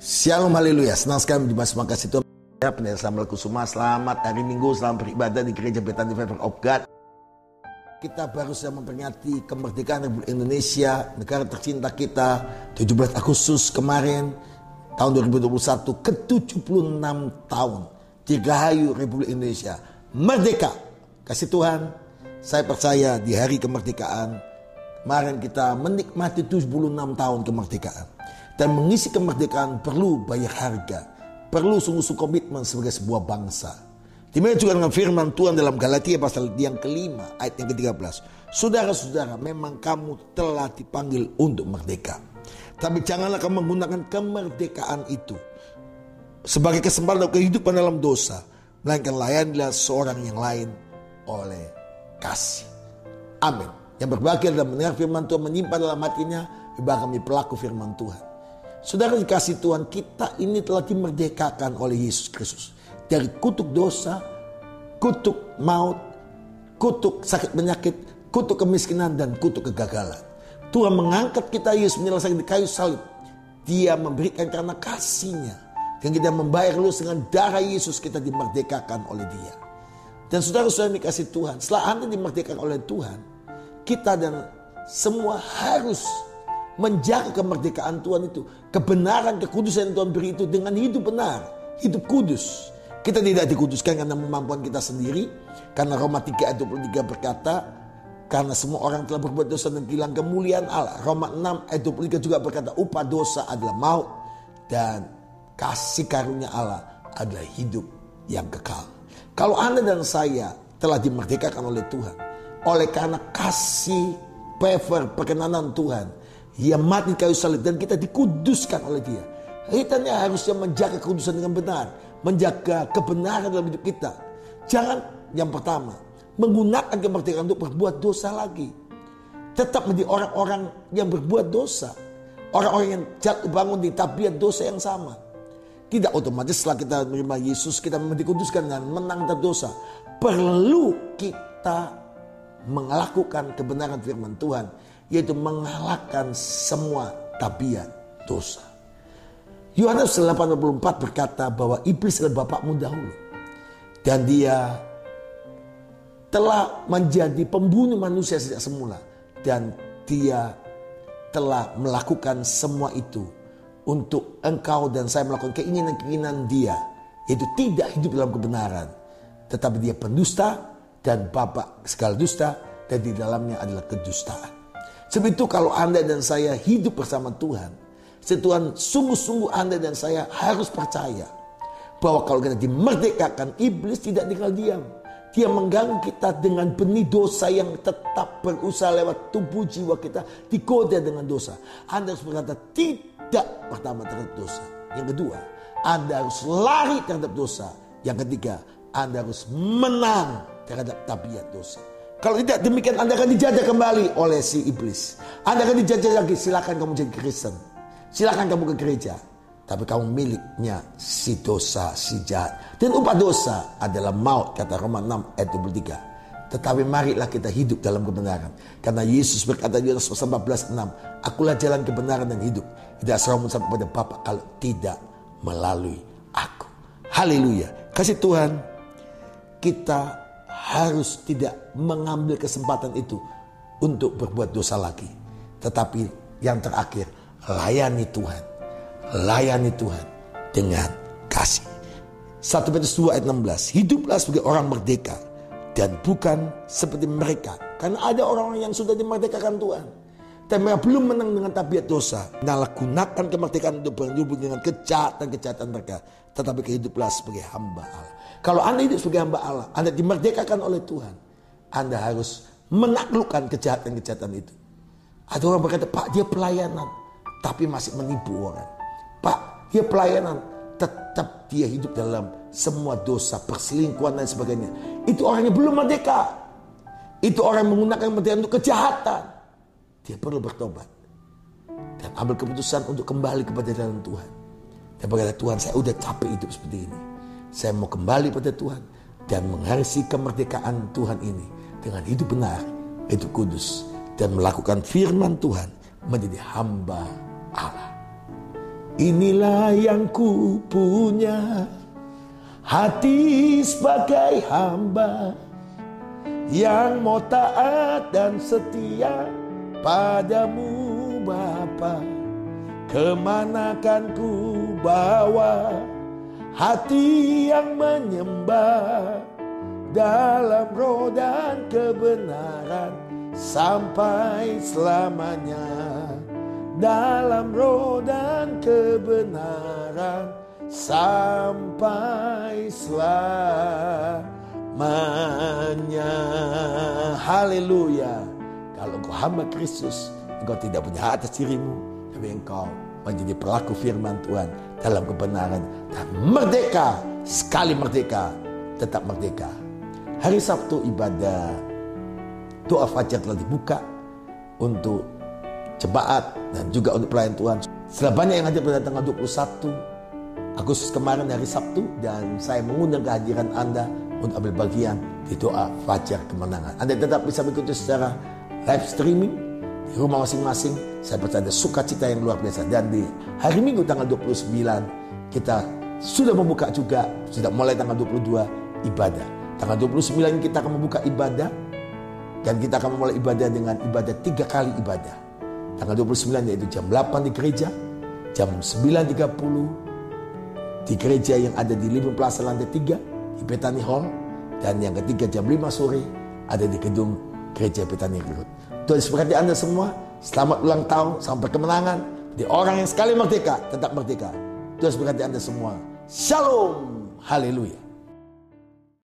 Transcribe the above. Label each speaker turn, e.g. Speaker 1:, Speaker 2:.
Speaker 1: Shalom, haleluya. Senang sekali menjumpai semua kasih Tuhan. Pendeta Samuel Kusuma, selamat hari Minggu, selamat beribadah di Gereja Bethany Favor of God. Kita baru saja memperingati kemerdekaan Republik Indonesia, negara tercinta kita, 17 Agustus kemarin, tahun 2021, ke-76 tahun Dirgahayu Republik Indonesia. Merdeka. Kasih Tuhan, saya percaya di hari kemerdekaan, kemarin kita menikmati 76 tahun kemerdekaan. Dan mengisi kemerdekaan perlu bayar harga, perlu sungguh-sungguh komitmen sebagai sebuah bangsa. Demikian juga dengan firman Tuhan dalam Galatia pasal yang kelima ayat yang ke-13. Saudara-saudara, memang kamu telah dipanggil untuk merdeka. Tapi janganlah kamu menggunakan kemerdekaan itu sebagai kesempatan kehidupan dalam dosa, melainkan layanilah seorang yang lain oleh kasih. Amin. Yang berbahagia dalam mendengar firman Tuhan, menyimpan dalam hatinya, ibarat kami pelaku firman Tuhan. Saudara dikasih Tuhan, kita ini telah dimerdekakan oleh Yesus Kristus dari kutuk dosa, kutuk maut, kutuk sakit penyakit, kutuk kemiskinan, dan kutuk kegagalan. Tuhan mengangkat kita, Yesus menyelesaikan di kayu salib. Dia memberikan karena kasih-Nya, dan kita membayar lulus dengan darah Yesus, kita dimerdekakan oleh Dia. Dan saudara-saudara dikasih Tuhan, setelah Anda dimerdekakan oleh Tuhan, kita dan semua harus menjaga kemerdekaan Tuhan itu. Kebenaran, kekudusan yang Tuhan beri itu dengan hidup benar, hidup kudus. Kita tidak dikuduskan karena kemampuan kita sendiri. Karena Roma 3 ayat 23 berkata, karena semua orang telah berbuat dosa dan hilang kemuliaan Allah. Roma 6 ayat 23 juga berkata, upah dosa adalah maut, dan kasih karunia Allah adalah hidup yang kekal. Kalau Anda dan saya telah dimerdekakan oleh Tuhan, oleh karena kasih, favor, perkenanan Tuhan, Ia mati kayu salib dan kita dikuduskan oleh Dia. Kita harusnya menjaga kekudusan dengan benar, menjaga kebenaran dalam hidup kita. Jangan, yang pertama, menggunakan kemerdekaan untuk berbuat dosa lagi. Tetap menjadi orang-orang yang berbuat dosa, orang-orang yang jatuh bangun di tabiat dosa yang sama. Tidak otomatis setelah kita menerima Yesus kita memang dikuduskan dan menang atas dosa. Perlu kita melakukan kebenaran firman Tuhan, yaitu mengalahkan semua tabiat dosa. Yohanes 8:24 berkata bahwa iblis adalah bapakmu dahulu, dan dia telah menjadi pembunuh manusia sejak semula, dan dia telah melakukan semua itu untuk engkau dan saya melakukan keinginan-keinginan dia, yaitu tidak hidup dalam kebenaran, tetapi dia pendusta dan bapak segala dusta, dan di dalamnya adalah kedustaan. Sebab itu kalau Anda dan saya hidup bersama Tuhan, Tuhan sungguh-sungguh Anda dan saya harus percaya bahwa kalau kita dimerdekakan, iblis tidak tinggal diam. Dia mengganggu kita dengan benih dosa yang tetap berusaha lewat tubuh jiwa kita, digoda dengan dosa. Anda harus berkata tidak pertama terhadap dosa. Yang kedua, Anda harus lari terhadap dosa. Yang ketiga, Anda harus menang terhadap tabiat dosa. Kalau tidak demikian, Anda akan dijajah kembali oleh si iblis. Anda akan dijajah lagi. Silakan kamu jadi Kristen, silakan kamu ke gereja, tapi kamu miliknya si dosa, si jahat. Dan upah dosa adalah maut, kata Roma 6 ayat 23. Tetapi marilah kita hidup dalam kebenaran. Karena Yesus berkata di Yohanes 14:6, akulah jalan kebenaran dan hidup. Tidak seorang pun sampai kepada Bapa kalau tidak melalui aku. Haleluya. Kasih Tuhan, kita harus tidak mengambil kesempatan itu untuk berbuat dosa lagi. Tetapi yang terakhir, layani Tuhan. Layani Tuhan dengan kasih. 1 Petrus 2 ayat 16. Hiduplah sebagai orang merdeka dan bukan seperti mereka. Karena ada orang-orang yang sudah dimerdekakan Tuhan, dan mereka belum menang dengan tabiat dosa. Nah, gunakan kemerdekaan untuk berhubung dengan kejahatan-kejahatan mereka. Tetapi hiduplah sebagai hamba Allah. Kalau Anda hidup sebagai hamba Allah, Anda dimerdekakan oleh Tuhan, Anda harus menaklukkan kejahatan-kejahatan itu. Ada orang berkata, Pak, dia pelayanan, tapi masih menipu orang. Pak, dia pelayanan, tetap dia hidup dalam semua dosa, perselingkuhan dan sebagainya. Itu orang yang belum merdeka. Itu orang yang menggunakan kemerdekaan untuk kejahatan. Dia perlu bertobat dan ambil keputusan untuk kembali kepada jalan Tuhan. Dan berkata, Tuhan, saya udah capek hidup seperti ini. Saya mau kembali pada Tuhan dan mengharisi kemerdekaan Tuhan ini dengan hidup benar, hidup kudus, dan melakukan firman Tuhan menjadi hamba Allah. Inilah yang ku punya, hati sebagai hamba yang mau taat dan setia padamu Bapa. Kemana kan ku bawa hati yang menyembah dalam roh dan kebenaran sampai selamanya. Dalam roh dan kebenaran sampai selamanya. Haleluya. Kalau engkau hamba Kristus, engkau tidak punya hak atas dirimu, tapi engkau menjadi pelaku firman Tuhan dalam kebenaran dan merdeka. Sekali merdeka, tetap merdeka. Hari Sabtu ibadah doa fajar telah dibuka untuk jemaat dan juga untuk pelayan Tuhan. Setelah banyak yang hadir pada tanggal 21 Agustus kemarin hari Sabtu, dan saya mengundang kehadiran Anda untuk ambil bagian di doa fajar kemenangan. Anda tetap bisa mengikuti secara live streaming di rumah masing-masing. Saya percaya ada sukacita yang luar biasa. Dan di hari Minggu tanggal 29 kita sudah membuka juga, sudah mulai tanggal 22 ibadah. Tanggal 29 kita akan membuka ibadah, dan kita akan memulai ibadah dengan ibadah 3 kali ibadah. Tanggal 29 yaitu jam 8 di gereja, jam 9.30 di gereja yang ada di Living Plaza lantai 3 di Bethany Hall, dan yang ketiga jam 5 sore ada di gedung gereja Bethany Road. Tuhan seperti Anda semua, selamat ulang tahun sampai kemenangan. Di orang yang sekali merdeka tetap merdeka. Tuhan seperti Anda semua. Shalom, haleluya.